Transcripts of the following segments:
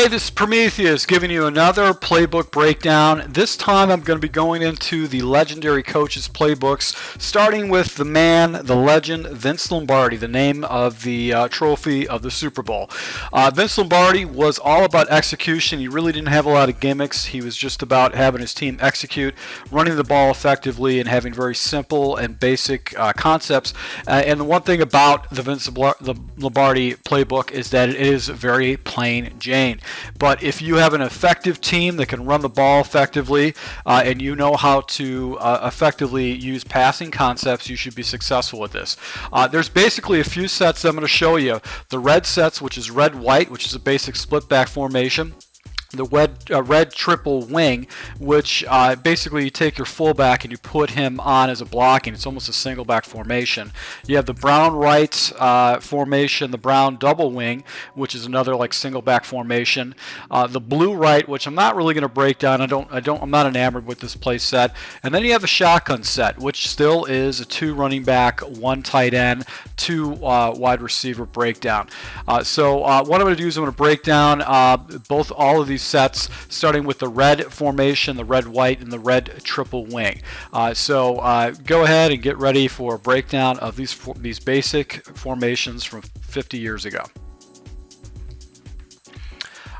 Hey, this is Prometheus giving you another playbook breakdown. This time I'm going to be going into the legendary coaches playbooks, starting with the man, the legend, Vince Lombardi, the name of the trophy of the Super Bowl. Vince Lombardi was all about execution. He really didn't have a lot of gimmicks. He was just about having his team execute, running the ball effectively, and having very simple and basic concepts. And the one thing about the Vince Lombardi playbook is that it is very plain Jane. But if you have an effective team that can run the ball effectively and you know how to effectively use passing concepts, you should be successful with this. There's basically a few sets I'm going to show you. The red sets, which is red-white, which is a basic split-back formation. The red triple wing, which basically you take your fullback and you put him on as a blocking. It's almost a single back formation. You have the brown right formation, the brown double wing, which is another like single back formation. The blue right, which I'm not really going to break down. I'm not enamored with this play set. And then you have the shotgun set, which still is a 2 running back, 1 tight end, 2 wide receiver breakdown. So what I'm going to do is I'm going to break down all of these sets, starting with the red formation, the red white, and the red triple wing. So go ahead and get ready for a breakdown of these basic formations from 50 years ago.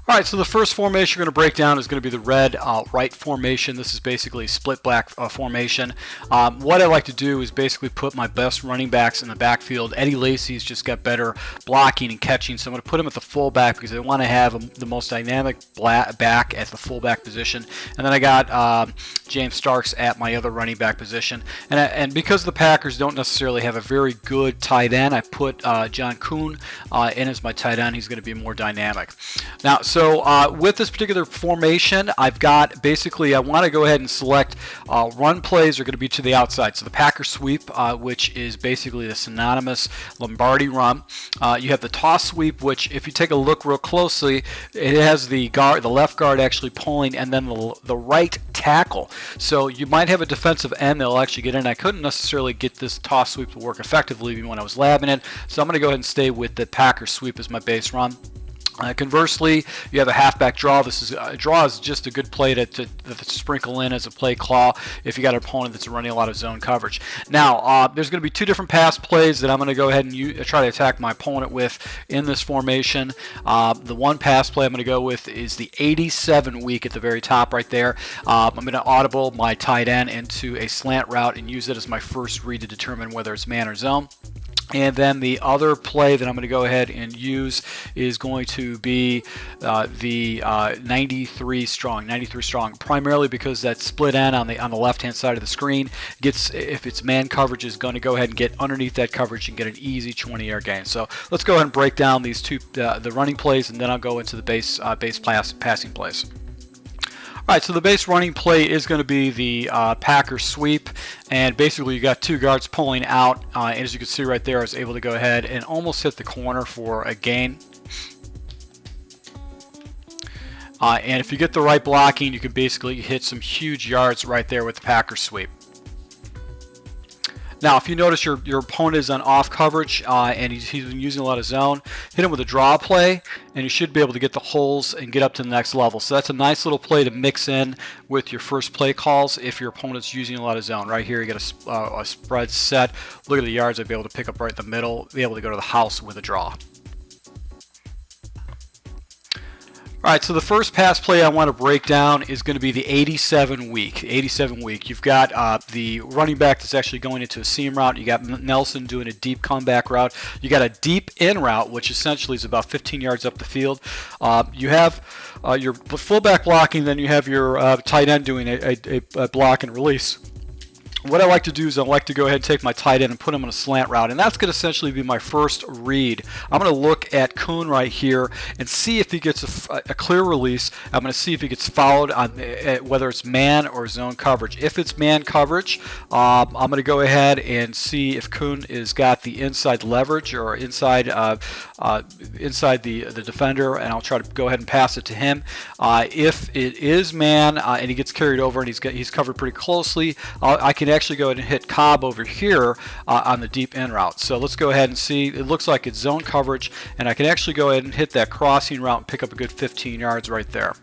All right, so the first formation we're going to break down is going to be the red right formation. This is basically a split back formation. What I like to do is basically put my best running backs in the backfield. Eddie Lacy's just got better blocking and catching, so I'm going to put him at the fullback because I want to have the most dynamic back at the fullback position. And then I got James Starks at my other running back position. And because the Packers don't necessarily have a very good tight end, I put John Kuhn in as my tight end. He's going to be more dynamic. Now, so with this particular formation, I've got basically I want to go ahead and select run plays are going to be to the outside. So the Packer sweep, which is basically the synonymous Lombardi run. You have the toss sweep, which if you take a look real closely, it has the left guard actually pulling, and then the right tackle. So you might have a defensive end that'll actually get in. I couldn't necessarily get this toss sweep to work effectively when I was labbing it, so I'm going to go ahead and stay with the Packer sweep as my base run. Conversely, you have a halfback draw. Draw is just a good play to sprinkle in as a play claw if you got an opponent that's running a lot of zone coverage. Now, there's going to be 2 different pass plays that I'm going to go ahead and try to attack my opponent with in this formation. The one pass play I'm going to go with is the 87 week at the very top right there. I'm going to audible my tight end into a slant route and use it as my first read to determine whether it's man or zone. And then the other play that I'm going to go ahead and use is going to be the 93 strong, primarily because that split end on the left-hand side of the screen gets, if it's man coverage, is going to go ahead and get underneath that coverage and get an easy 20-yard gain. So let's go ahead and break down these two, the running plays, and then I'll go into the base passing plays. All right, so the base running play is going to be the Packer sweep, and basically you got 2 guards pulling out, and as you can see right there, I was able to go ahead and almost hit the corner for a gain. And if you get the right blocking, you can basically hit some huge yards right there with the Packer sweep. Now, if you notice your opponent is on off coverage and he's been using a lot of zone, hit him with a draw play, and you should be able to get the holes and get up to the next level. So that's a nice little play to mix in with your first play calls if your opponent's using a lot of zone. Right here, you got a spread set. Look at the yards I'd be able to pick up right in the middle, be able to go to the house with a draw. All right, so the first pass play I want to break down is going to be the 87 week. You've got the running back that's actually going into a seam route. You got Nelson doing a deep comeback route. You got a deep in route, which essentially is about 15 yards up the field. You have your fullback blocking, then you have your tight end doing a block and release. What I like to do is I like to go ahead and take my tight end and put him on a slant route, and that's going to essentially be my first read. I'm going to look at Kuhn right here and see if he gets a clear release. I'm going to see if he gets followed on whether it's man or zone coverage. If it's man coverage, I'm going to go ahead and see if Kuhn has got the inside leverage or inside the defender, and I'll try to go ahead and pass it to him. If it is man and he gets carried over and he's covered pretty closely, I can actually go ahead and hit Cobb over here on the deep in route. So let's go ahead and see. It looks like it's zone coverage, and I can actually go ahead and hit that crossing route and pick up a good 15 yards right there.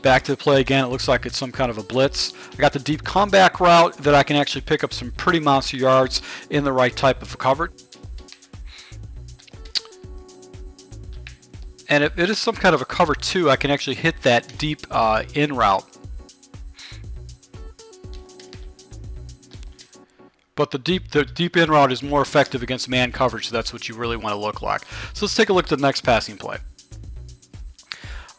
Back to the play again. It looks like it's some kind of a blitz. I got the deep comeback route that I can actually pick up some pretty monster yards in the right type of coverage. And if it is some kind of a cover 2, I can actually hit that deep in route. But the deep in route is more effective against man coverage, so that's what you really want to look like. So let's take a look at the next passing play.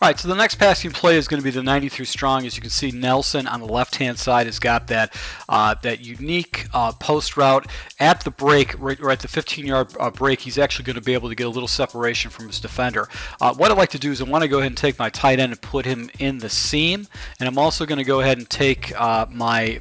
Alright, so the next passing play is going to be the 93 strong. As you can see, Nelson on the left-hand side has got that unique post route at the break, right at the 15-yard break. He's actually going to be able to get a little separation from his defender. What I'd like to do is I want to go ahead and take my tight end and put him in the seam, and I'm also going to go ahead and take my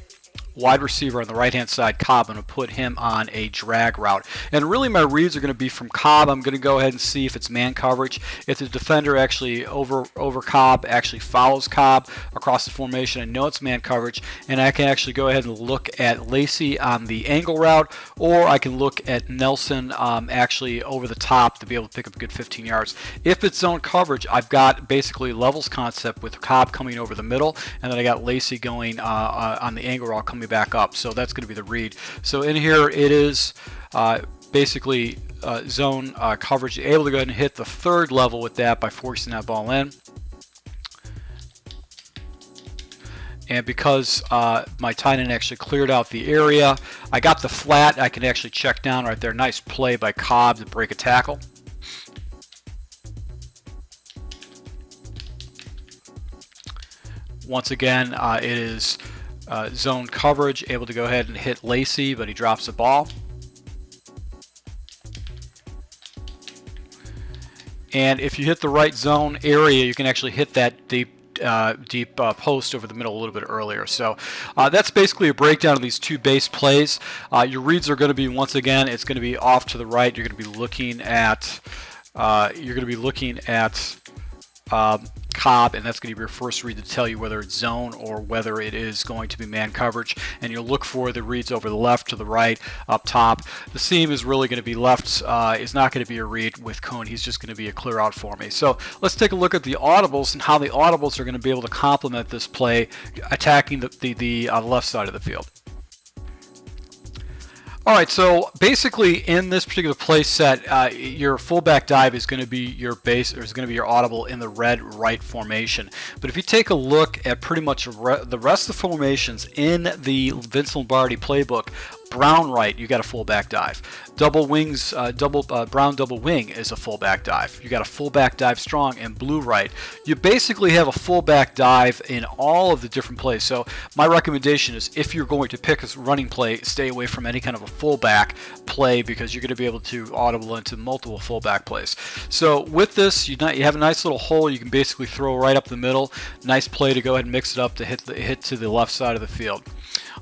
wide receiver on the right-hand side, Cobb. I'm going to put him on a drag route. And really my reads are going to be from Cobb. I'm going to go ahead and see if it's man coverage. If the defender actually over Cobb actually follows Cobb across the formation, I know it's man coverage, and I can actually go ahead and look at Lacey on the angle route, or I can look at Nelson actually over the top to be able to pick up a good 15 yards. If it's zone coverage, I've got basically levels concept with Cobb coming over the middle, and then I got Lacey going on the angle route coming back up. So that's going to be the read. So in here it is basically zone coverage. You're able to go ahead and hit the third level with that by forcing that ball in. And because my tight end actually cleared out the area, I got the flat. I can actually check down right there. Nice play by Cobb to break a tackle. Once again, it is zone coverage, able to go ahead and hit Lacey, but he drops the ball. And if you hit the right zone area, you can actually hit that deep post over the middle a little bit earlier. So that's basically a breakdown of these two base plays. Your reads are going to be, once again, it's going to be off to the right. You're going to be looking at Cobb, and that's going to be your first read to tell you whether it's zone or whether it is going to be man coverage. And you'll look for the reads over the left, to the right, up top. The seam is really going to be left, is not going to be a read with Cohn. He's just going to be a clear out for me. So let's take a look at the audibles and how the audibles are going to be able to complement this play, attacking the left side of the field. Alright, so basically in this particular play set, your fullback dive is going to be your base, or is going to be your audible in the red right formation. But if you take a look at pretty much the rest of the formations in the Vince Lombardi playbook, brown right, you got a fullback dive. Double wings, brown double wing is a fullback dive. You got a fullback dive strong, and blue right. You basically have a fullback dive in all of the different plays. So my recommendation is, if you're going to pick a running play, stay away from any kind of a fullback play, because you're going to be able to audible into multiple fullback plays. So with this, you have a nice little hole you can basically throw right up the middle. Nice play to go ahead and mix it up to hit to the left side of the field.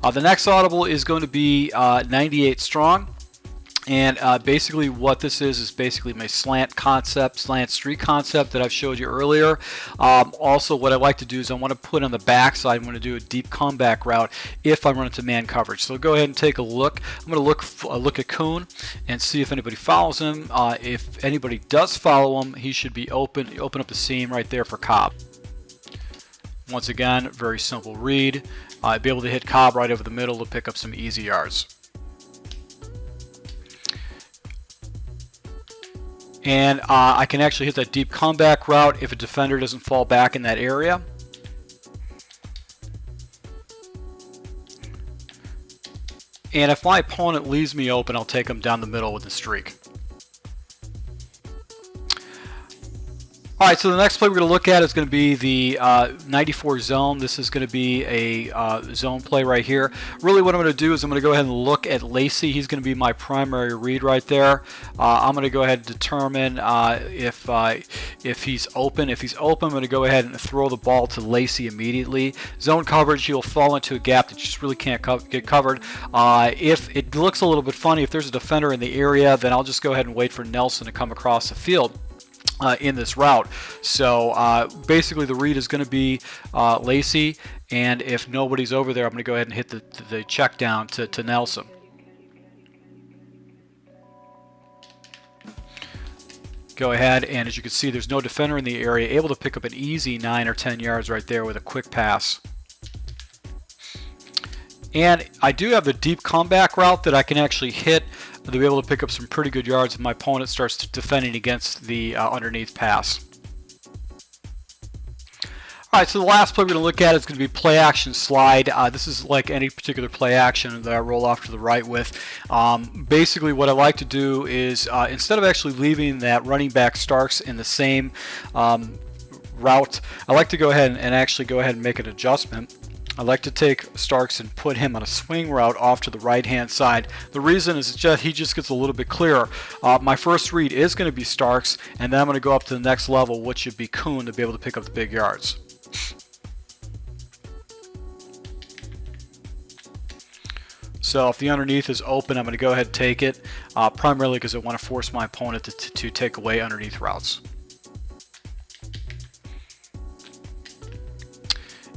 The next audible is going to be 98 strong. And basically what this is basically my slant streak concept that I've showed you earlier. Also, what I like to do is I want to put on the back side, I'm going to do a deep comeback route if I run into man coverage. So go ahead and take a look. I'm going to look at Kuhn and see if anybody follows him. If anybody does follow him, he should be open up the seam right there for Cobb. Once again, very simple read. Be able to hit Cobb right over the middle to pick up some easy yards. And I can actually hit that deep comeback route if a defender doesn't fall back in that area. And if my opponent leaves me open, I'll take him down the middle with the streak. Alright, so the next play we're going to look at is going to be the 94 zone. This is going to be a zone play right here. Really what I'm going to do is I'm going to go ahead and look at Lacey. He's going to be my primary read right there. I'm going to go ahead and determine if he's open. If he's open, I'm going to go ahead and throw the ball to Lacey immediately. Zone coverage, he'll fall into a gap that you just really can't get covered. If it looks a little bit funny, if there's a defender in the area, then I'll just go ahead and wait for Nelson to come across the field. in this route. So basically the read is going to be Lacey, and if nobody's over there, I'm going to go ahead and hit the check down to Nelson. Go ahead, and as you can see, there's no defender in the area, able to pick up an easy 9 or 10 yards right there with a quick pass. And I do have the deep comeback route that I can actually hit to be able to pick up some pretty good yards if my opponent starts defending against the underneath pass. Alright, so the last play we're going to look at is going to be play action slide. This is like any particular play action that I roll off to the right with. Basically what I like to do is instead of actually leaving that running back Starks in the same route, I like to go ahead and actually go ahead and make an adjustment. I like to take Starks and put him on a swing route off to the right hand side. The reason is he just gets a little bit clearer. My first read is going to be Starks, and then I'm going to go up to the next level, which should be Kuhn, to be able to pick up the big yards. So if the underneath is open, I'm going to go ahead and take it, primarily because I want to force my opponent to take away underneath routes.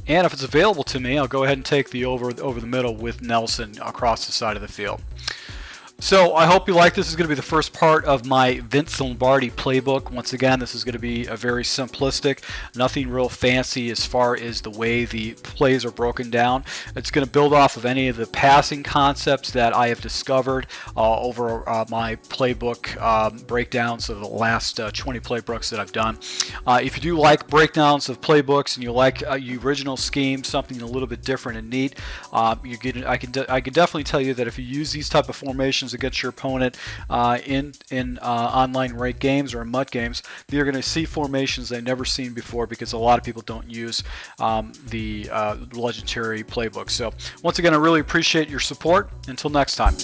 And if it's available to me, I'll go ahead and take the over the middle with Nelson across the side of the field. So I hope you like this. This is going to be the first part of my Vince Lombardi playbook. Once again, this is going to be a very simplistic, nothing real fancy as far as the way the plays are broken down. It's going to build off of any of the passing concepts that I have discovered over my playbook breakdowns of the last 20 playbooks that I've done. If you do like breakdowns of playbooks and you like the original scheme, something a little bit different and neat, I can definitely tell you that if you use these type of formations against your opponent in online ranked games or in MUT games, you're going to see formations they've never seen before, because a lot of people don't use the legendary playbook. So once again, I really appreciate your support. Until next time.